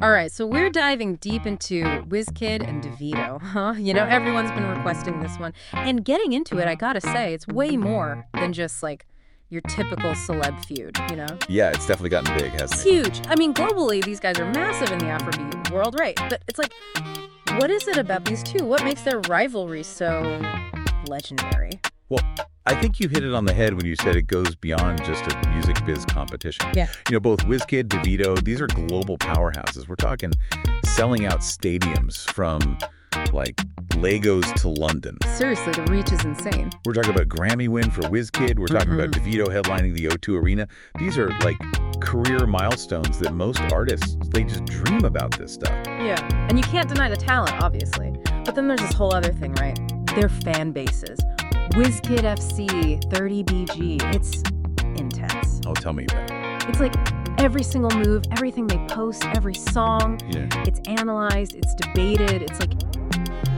All right, so we're diving deep into Wizkid and Davido, huh? Everyone's been requesting this one. And getting into it, I gotta say, it's way more than just like your typical celeb feud. Yeah, it's definitely gotten big, hasn't It's it? huge. I mean, globally, these guys are massive in the Afrobeat world, right? But it's like, what is it about these two? What makes their rivalry so legendary? Well, I think you hit it on the head when you said it goes beyond just a music biz competition. Yeah. Both Wizkid, Davido, these are global powerhouses. We're talking selling out stadiums from like Lagos to London. Seriously, the reach is insane. We're talking about Grammy win for Wizkid. We're talking about Davido headlining the O2 Arena. These are like career milestones that most artists, they just dream about this stuff. Yeah, and you can't deny the talent, obviously. But then there's this whole other thing, right? Their fan bases. Wizkid FC, 30BG, it's intense. Oh, tell me about it. It's like every single move, everything they post, every song, Yeah. it's analyzed, it's debated. It's like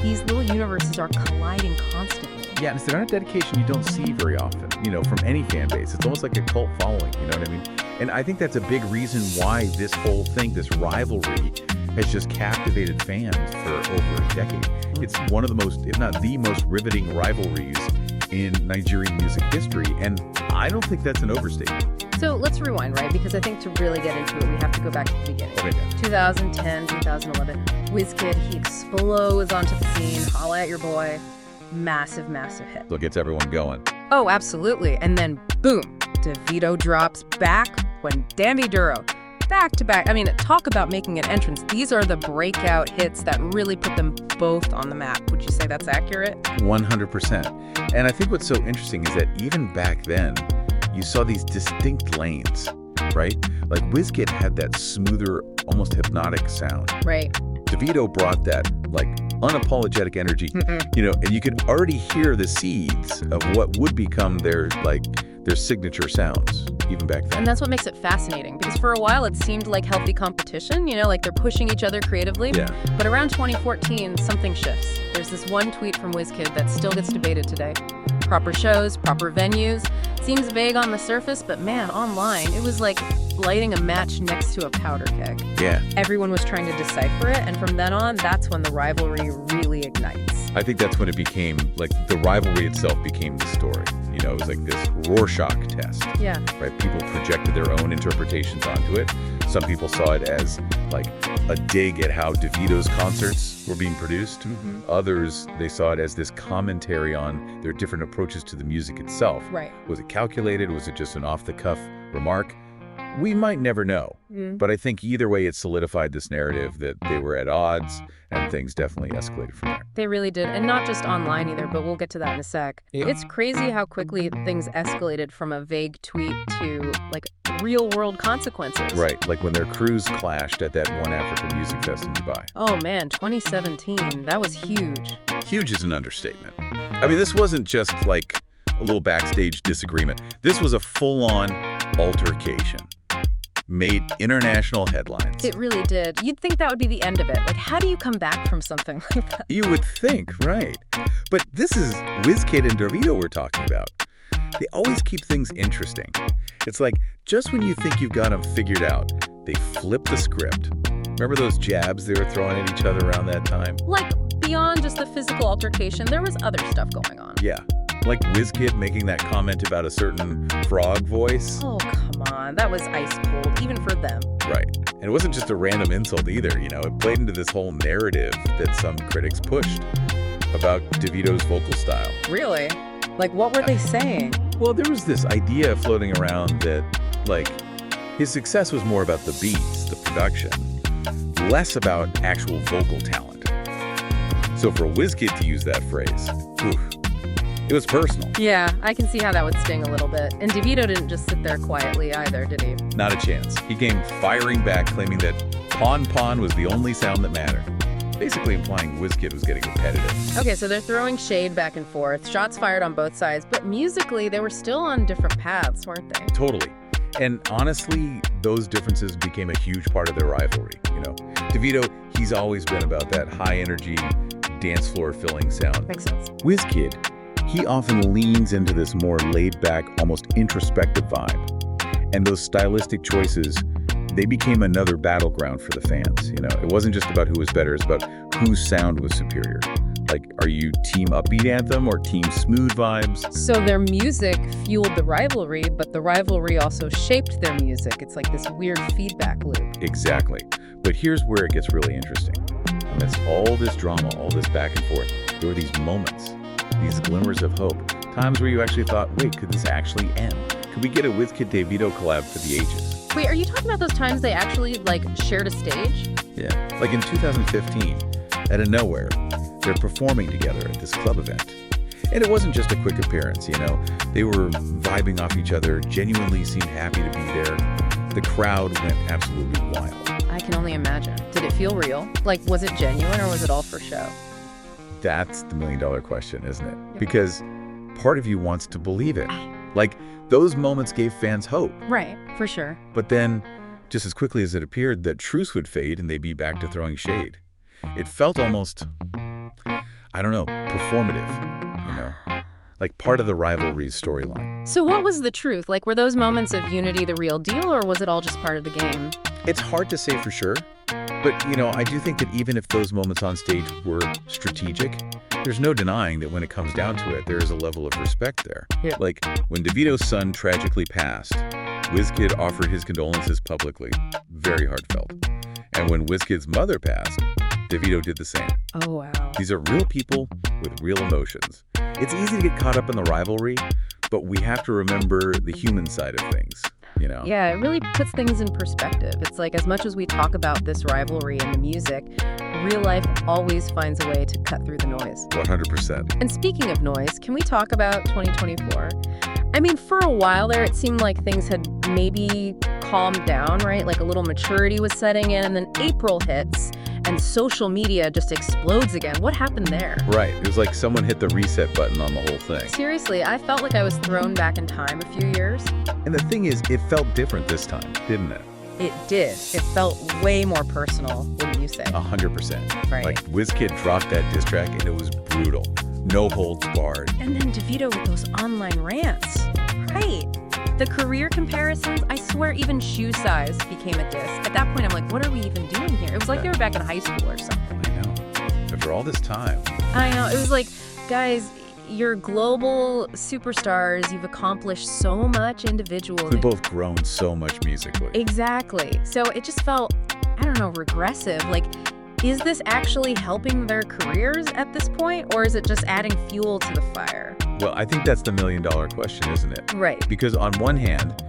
these little universes are colliding constantly. Yeah, and it's the kind of dedication you don't see very often, from any fan base. It's almost like a cult following, you know what I mean? And I think that's a big reason why this whole thing, this rivalry, has just captivated fans for over a decade. It's one of the most, if not the most riveting rivalries in Nigerian music history, and I don't think that's an overstatement. So let's rewind, right? Because I think to really get into it, we have to go back to the beginning. Okay. 2010, 2011, Wizkid, he explodes onto the scene, holla at your boy, massive, massive hit. So it gets everyone going. Oh, absolutely. And then, boom, Davido drops back when Davido, back to back. I mean, talk about making an entrance. These are the breakout hits that really put them both on the map. Would you say that's accurate? 100%. And I think what's so interesting is that even back then, you saw these distinct lanes, right? Like Wizkid had that smoother, almost hypnotic sound. Right. Davido brought that like unapologetic energy, and you could already hear the seeds of what would become their signature sounds even back then. And that's what makes it fascinating, because for a while it seemed like healthy competition, like they're pushing each other creatively. Yeah. But around 2014, something shifts. There's this one tweet from Wizkid that still gets debated today. Proper shows, proper venues. Seems vague on the surface, but man, online, it was like lighting a match next to a powder keg. Yeah. Everyone was trying to decipher it, and from then on, that's when the rivalry really ignites. I think that's when it became, like, the rivalry itself became the story. It was like this Rorschach test. Yeah. Right? People projected their own interpretations onto it. Some people saw it as, like, a dig at how Davido's concerts were being produced. Others, they saw it as this commentary on their different approaches to the music itself. Right. Was it calculated? Was it just an off-the-cuff remark? We might never know. But I think either way, it solidified this narrative that they were at odds, and things definitely escalated from there. They really did. And not just online either, but we'll get to that in a sec. Yeah. It's crazy how quickly things escalated from a vague tweet to, like, real-world consequences. Right, like when their crews clashed at that one African music fest in Dubai. Oh, man, 2017. That was huge. Huge is an understatement. I mean, this wasn't just like a little backstage disagreement. This was a full-on altercation. Made international headlines. It really did. You'd think that would be the end of it. Like, how do you come back from something like that? You would think, right. But this is Wizkid and Davido we're talking about. They always keep things interesting. It's like, just when you think you've got them figured out, they flip the script. Remember those jabs they were throwing at each other around that time? Like, beyond just the physical altercation, there was other stuff going on. Yeah. Like Wizkid making that comment about a certain frog voice. Oh, come on. That was ice cold, even for them. Right. And it wasn't just a random insult either, It played into this whole narrative that some critics pushed about Davido's vocal style. Really? Like, what were they saying? Well, there was this idea floating around that, like, his success was more about the beats, the production, less about actual vocal talent. So for Wizkid to use that phrase, it was personal. Yeah, I can see how that would sting a little bit. And Davido didn't just sit there quietly either, did he? Not a chance. He came firing back, claiming that Pon Pon was the only sound that mattered. Basically implying Wizkid was getting repetitive. Okay, so they're throwing shade back and forth, shots fired on both sides, but musically they were still on different paths, weren't they? Totally. And honestly, those differences became a huge part of their rivalry, Davido, he's always been about that high-energy, dance floor-filling sound. Makes sense. Wizkid, he often leans into this more laid-back, almost introspective vibe. And those stylistic choices they became another battleground for the fans. You know, it wasn't just about who was better, it's about whose sound was superior. Like, are you team upbeat anthem or team smooth vibes? So their music fueled the rivalry, but the rivalry also shaped their music. It's like this weird feedback loop. Exactly. But here's where it gets really interesting. Amidst all this drama, all this back and forth, there were these moments, these glimmers of hope, times where you actually thought, wait, could this actually end? Could we get a Wizkid Davido collab for the ages? Wait, are you talking about those times they actually, like, shared a stage? Yeah. Like in 2015, out of nowhere, they're performing together at this club event. And it wasn't just a quick appearance, you know. They were vibing off each other, genuinely seemed happy to be there. The crowd went absolutely wild. I can only imagine. Did it feel real? Like, was it genuine or was it all for show? That's the million-dollar question, isn't it? Because part of you wants to believe it. Like, those moments gave fans hope. Right, for sure. But then, just as quickly as it appeared, that truce would fade and they'd be back to throwing shade. It felt almost, I don't know, performative, you know? Like part of the rivalry's storyline. So what was the truth? Like, were those moments of unity the real deal, or was it all just part of the game? It's hard to say for sure, but, you know, I do think that even if those moments on stage were strategic, there's no denying that when it comes down to it, there is a level of respect there. Yeah. Like, when Davido's son tragically passed, Wizkid offered his condolences publicly, very heartfelt. And when Wizkid's mother passed, Davido did the same. Oh, wow. These are real people with real emotions. It's easy to get caught up in the rivalry, but we have to remember the human side of things, you know? Yeah, it really puts things in perspective. It's like, as much as we talk about this rivalry in the music, real life always finds a way to cut through the noise. 100%. And speaking of noise, can we talk about 2024? I mean, for a while there, it seemed like things had maybe calmed down, right? Like a little maturity was setting in, and then April hits, and social media just explodes again. What happened there? Right. It was like someone hit the reset button on the whole thing. Seriously, I felt like I was thrown back in time a few years. And the thing is, it felt different this time, didn't it? It did. It felt way more personal, wouldn't you say? 100%. Right. Like, Wizkid dropped that diss track, and it was brutal. No holds barred. And then Davido with those online rants. Right. The career comparisons, I swear even shoe size became a diss. At that point, I'm like, what are we even doing here? It was like they were back in high school or something. I know. After all this time. I know. It was like, guys, you're global superstars. You've accomplished so much individually. We've both grown so much musically. Exactly. So it just felt, I don't know, regressive. Like, is this actually helping their careers at this point, or is it just adding fuel to the fire? Well, I think that's the million-dollar question, isn't it? Right. Because on one hand,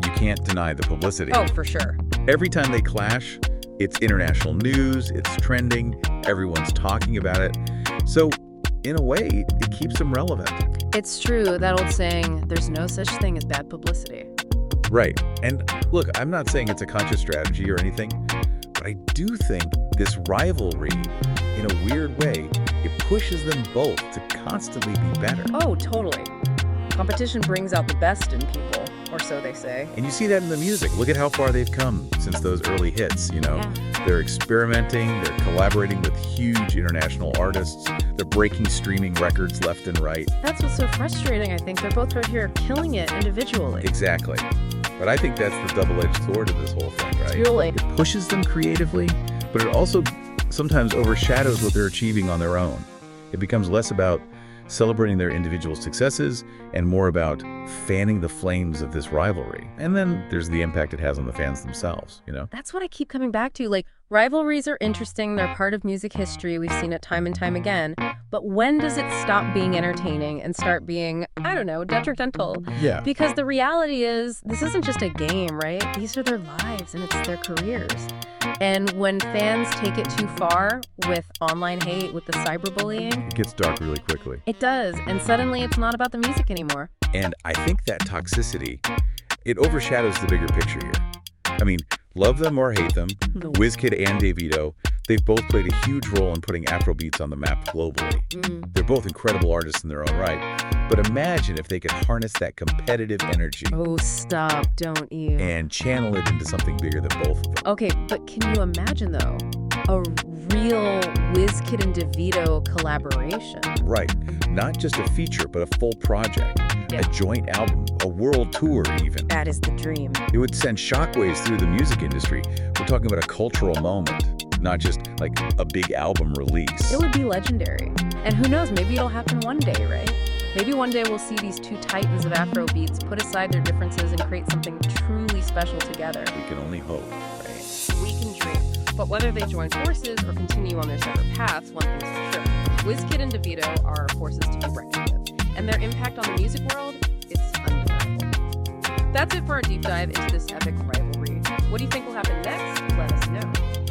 you can't deny the publicity. Oh, for sure. Every time they clash, it's international news, it's trending, everyone's talking about it. So, in a way, it keeps them relevant. It's true, that old saying, there's no such thing as bad publicity. Right. And look, I'm not saying it's a conscious strategy or anything, but I do think this rivalry, in a weird way, it pushes them both to constantly be better. Oh, totally. Competition brings out the best in people, or so they say. And you see that in the music. Look at how far they've come since those early hits, you know? Yeah. They're experimenting, they're collaborating with huge international artists, they're breaking streaming records left and right. That's what's so frustrating, I think. They're both right here killing it individually. Exactly. But I think that's the double-edged sword of this whole thing, right? Really. It pushes them creatively, but it also sometimes overshadows what they're achieving on their own. It becomes less about celebrating their individual successes and more about fanning the flames of this rivalry. And then there's the impact it has on the fans themselves, you know? That's what I keep coming back to. Like, rivalries are interesting. They're part of music history. We've seen it time and time again. But when does it stop being entertaining and start being, I don't know, detrimental? Yeah. Because the reality is, this isn't just a game, right? These are their lives and it's their careers. And when fans take it too far with online hate, with the cyberbullying, It gets dark really quickly. it does. And suddenly it's not about the music anymore. And I think that toxicity, it overshadows the bigger picture here. I mean, love them or hate them, No. Wizkid and Davido, they've both played a huge role in putting Afrobeats on the map globally. They're both incredible artists in their own right. But imagine if they could harness that competitive energy Oh, stop, don't you? and channel it into something bigger than both of them. Okay, but can you imagine, though, a real Wizkid and Davido collaboration? Right. Not just a feature, but a full project. Yeah. a joint album, a world tour even. That is the dream. It would send shockwaves through the music industry. We're talking about a cultural moment, not just like a big album release. It would be legendary. And who knows, maybe it'll happen one day, right? Maybe one day we'll see these two titans of Afro beats put aside their differences and create something truly special together. We can only hope, right? We can dream. But whether they join forces or continue on their separate paths, one thing's for sure. Wizkid and Davido are forces to be reckoned with. And their impact on the music world, it's undeniable. That's it for our deep dive into this epic rivalry. What do you think will happen next? Let us know.